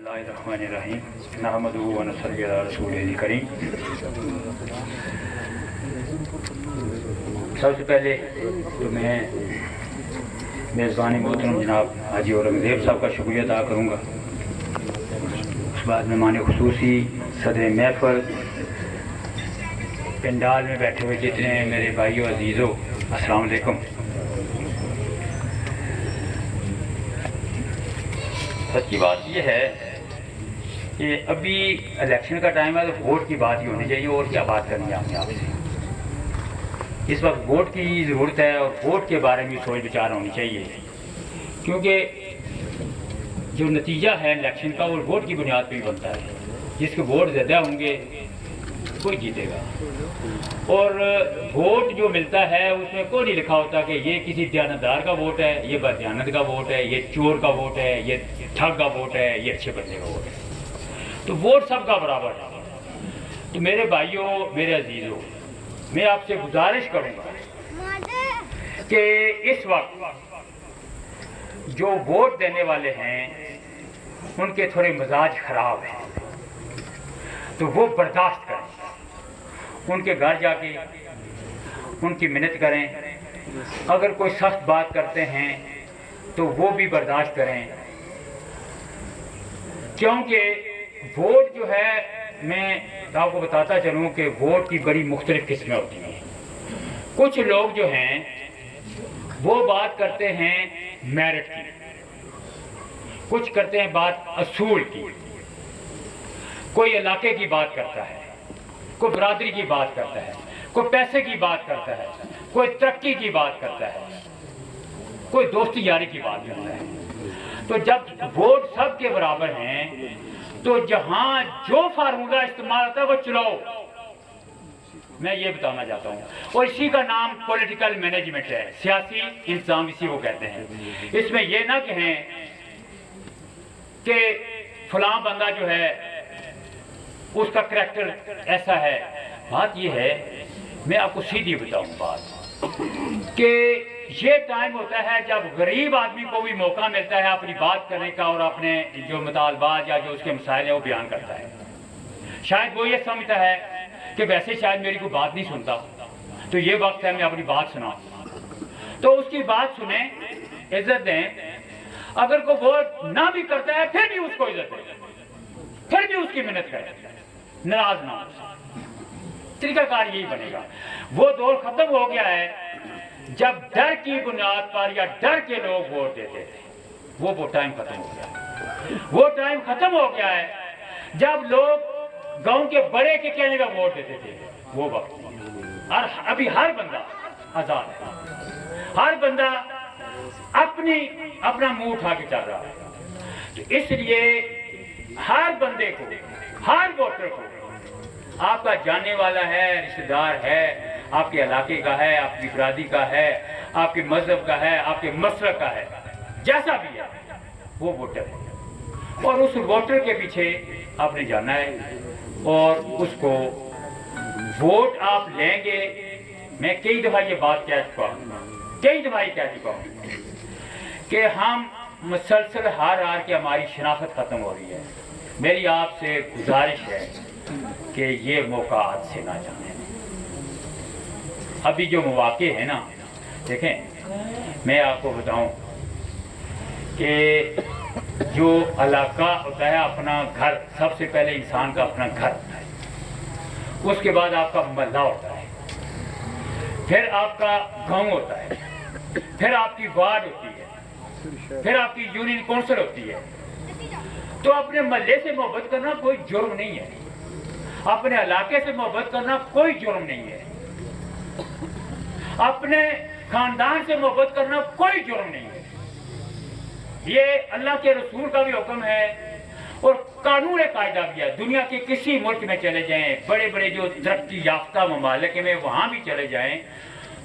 बिस्मिल्लाहिर्रहमानिर्रहीम नहमदुहु व नसल्ली अला रसूलिल करीम। सबसे पहले तो मैं मेज़बान मोहतरम जनाब हाजी औरंगज़ेब साहब का शुक्रिया अदा करूँगा। उस बाद मेहमान खुसूसी सदर महफ़िल, पंडाल में बैठे हुए जितने मेरे भाइयों अजीज़ों, अस्सलाम वालेकुम। सच्ची बात यह है कि अभी इलेक्शन का टाइम है तो वोट की बात ही होनी चाहिए, और क्या बात करनी है आपने आपसे। इस वक्त वोट की ज़रूरत है और वोट के बारे में सोच विचार होनी चाहिए, क्योंकि जो नतीजा है इलेक्शन का वो वोट की बुनियाद पर ही बनता है। जिसके वोट ज़्यादा होंगे कोई जीतेगा, और वोट जो मिलता है उसमें कोई नहीं लिखा होता कि ये किसी दयानतदार का वोट है, ये बदयानत का वोट है, ये चोर का वोट है, ये ठग का वोट है, ये अच्छे बंदे का वोट है। तो वोट सबका बराबर है। तो मेरे भाइयों, मेरे अजीज़ों, मैं आपसे गुजारिश करूंगा कि इस वक्त जो वोट देने वाले हैं उनके थोड़े मिजाज खराब हैं, तो वो बर्दाश्त करें। उनके घर जाके उनकी मिन्नत करें। अगर कोई सख्त बात करते हैं तो वो भी बर्दाश्त करें, क्योंकि वोट जो है, मैं आपको बताता चलूँ कि वोट की बड़ी मुख्तलिफ किस्में होती हैं। कुछ लोग जो हैं वो बात करते हैं मेरिट की, कुछ करते हैं बात असूल की। कोई इलाके की बात करता है, कोई बरादरी की बात करता है, कोई पैसे की बात करता है, कोई तरक्की की बात करता है, कोई दोस्ती यारी की बात करता है। तो जब वोट सब के बराबर हैं तो जहां जो फार्मूला इस्तेमाल होता है वो चलाओ। मैं ये बताना चाहता हूँ, और इसी का नाम पॉलिटिकल मैनेजमेंट है, सियासी इंतजाम इसी को कहते हैं। इसमें ये ना कहें कि फलां बंदा जो है उसका करैक्टर ऐसा है। बात यह है, मैं आपको सीधी बताऊं बात, कि ये टाइम होता है जब गरीब आदमी को भी मौका मिलता है अपनी बात करने का और अपने जो मुतालबात या जो उसके मसाइल है वो बयान करता है। शायद वो ये समझता है कि वैसे शायद मेरी कोई बात नहीं सुनता, तो ये वक्त है मैं अपनी बात सुनाऊं। तो उसकी बात सुने, इज्जत दें। अगर कोई वोट ना भी करता है फिर भी उसको इज्जत दें, फिर भी उसकी मेहनत करें, नाराज ना हो। तरीकाकार यही बनेगा। वो दौर खत्म हो गया है जब डर की बुनियाद पर या डर के लोग वोट देते थे। वो टाइम खत्म हो गया। वो टाइम खत्म हो गया है जब लोग गांव के बड़े के कहने का वोट देते थे। वो वक्त, और अभी हर बंदा आजाद है, हर बंदा अपना मुंह उठा के चल रहा है। तो इसलिए हर बंदे को, हर वोटर को, आपका जानने वाला है, रिश्तेदार है, आपके इलाके का है, आपकी बरादरी का है, आपके मजहब का है, आपके मसलक का है, जैसा भी है वो वोटर है। और उस वोटर के पीछे आपने जाना है और उसको वोट आप लेंगे। मैं कई दफा ये बात कह चुका हूँ, कई दफा ये कह चुका हूँ कि हम मुसलसल हार के हमारी शनाख्त खत्म हो रही है। मेरी आपसे गुजारिश है कि ये मौका आज से ना जाने। अभी जो मौके हैं ना, देखें मैं आपको बताऊं कि जो इलाका होता है, अपना घर, सबसे पहले इंसान का अपना घर होता है, उसके बाद आपका मोहल्ला होता है, फिर आपका गांव होता है, फिर आपकी वार्ड होती है, फिर आपकी यूनियन काउंसिल होती है। तो अपने मोहल्ले से मोहब्बत करना कोई जुर्म नहीं है, अपने इलाके से मोहब्बत करना कोई जुर्म नहीं है, अपने खानदान से मोहब्बत करना कोई जुर्म नहीं है। ये अल्लाह के रसूल का भी हुक्म है और कानून कायदा भी है। दुनिया के किसी मुल्क में चले जाएं, बड़े बड़े जो तरक्की याफ्ता ममालिक में वहां भी चले जाएं,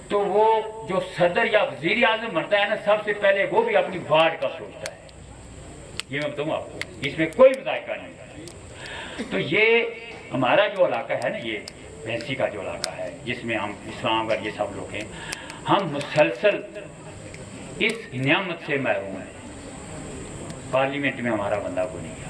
तो वो जो सदर या वजीर आजम बनता है ना, सबसे पहले वो भी अपनी वार्ड का सोचता है। ये मैं बताऊँ आपको, इसमें कोई मजाक नहीं। तो ये हमारा जो इलाका है ना, ये भैंसी का जो इलाका है, जिसमें हम इस्लाम और ये सब लोग हैं, हम मुसलसल इस नियामत से महरूम हैं। पार्लियामेंट में हमारा बंदा को नहीं है,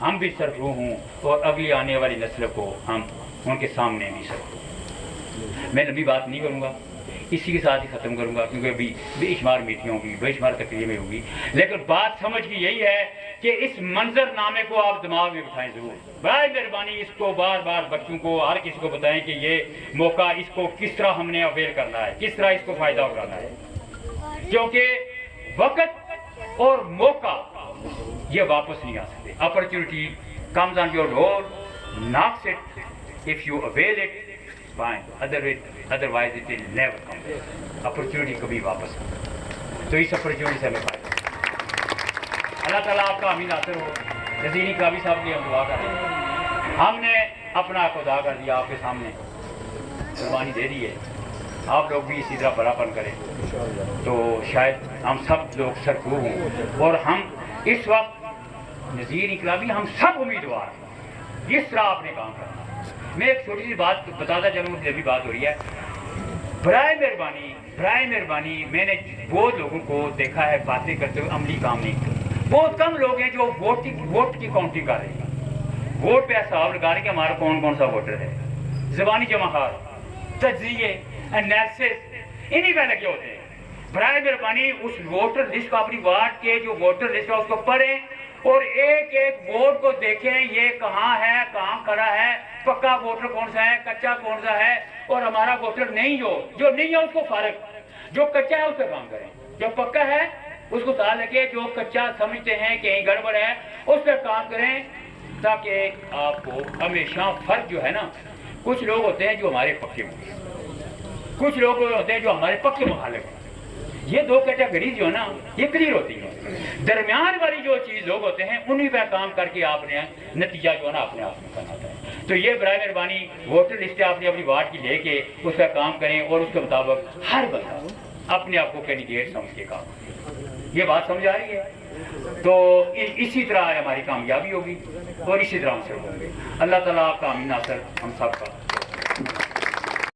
हम भी सरफरोश हूँ और अगली आने वाली नस्ल को हम उनके सामने भी सरफरोश। मैं लंबी बात नहीं करूँगा, इसी के साथ ही ख़त्म करूँगा, क्योंकि अभी बेशुमार मीटिंग होगी, बेशुमार तकरीरें होगी, लेकिन बात समझ की यही है कि इस मंजरनामे को आप दिमाग में बिठाएं ज़रूर। बड़ी मेहरबानी इसको बार बार बच्चों को, हर किसी को बताएं कि ये मौका, इसको किस तरह हमने अवेल करना है, किस तरह इसको फ़ायदा उठाना है, क्योंकि वक्त और मौका ये वापस नहीं आ सकते। Opportunity comes on your door, knocks it, if you avail it, fine, otherwise it will never come back। Opportunity कभी वापस नहीं, तो इस अपॉर्चुनिटी से हमें फायदा। अल्लाह ताला आपका अमीन नासिर हो। नज़ीर इनकलाबी साहब की हम दुआ कर रहे हैं, हमने अपना खुदा कर दिया आपके सामने, कुर्बानी दे दी है, आप लोग भी इसी तरह बड़ापन करें तो शायद हम सब लोग सरफरोश हों। और हम इस वक्त नज़ीर इनकलाबी हम सब उम्मीदवार हैं, जिस तरह आपने काम करना। मैं एक छोटी सी बात बताता चलूँ, मुझे अभी बात हो रही है, बराए मेहरबानी मैंने बहुत लोगों को देखा है बातें करते हुए अमली काम नहीं करते। बहुत कम लोग हैं जो वोट की काउंटिंग कर रहे हैं, वोट पे हिसाब लगा रहे हैं कि हमारा कौन कौन सा वोटर है। ज़बानी जमाखार, तज्जिए, एनालिसिस इन्हीं पे लगे होते हैं। बराए मेहरबानी उस वोटर लिस्ट को, अपनी वार्ड के जो वोटर लिस्ट है उसको पढ़ें और एक एक वोट को देखें, ये कहाँ है, कहाँ खड़ा है, पक्का वोटर कौन सा है, कच्चा कौन सा है, और हमारा वोटर नहीं जो नहीं है उसको फारग, जो कच्चा है उस पर काम करें, जो पक्का है उसको साथ रखें, जो कच्चा समझते हैं कि कहीं गड़बड़ है उस पर काम करें, ताकि आपको हमेशा फर्क जो है ना, कुछ लोग होते हैं जो हमारे पक्के होते हैं, कुछ लोग होते हैं जो हमारे पक्के मुखालिफ हैं। ये दो कैटेगरी जो है ना ये क्लियर होती है। दरमियान वाली जो चीज़ लोग होते हैं उन्हीं पर काम करके आपने नतीजा जो है ना अपने आप में करना है। तो ये बराए मेहरबानी वोटर लिस्ट आपने अपनी वार्ड की लेके उस पर काम करें और उसके मुताबिक हर बंदा अपने आप को कैंडिडेट समझ के काम करें। ये बात समझ आ रही है? तो इसी तरह हमारी कामयाबी होगी और इसी तरह हम सब होंगे। अल्लाह ताला आपका अमीन नासिर हम सब का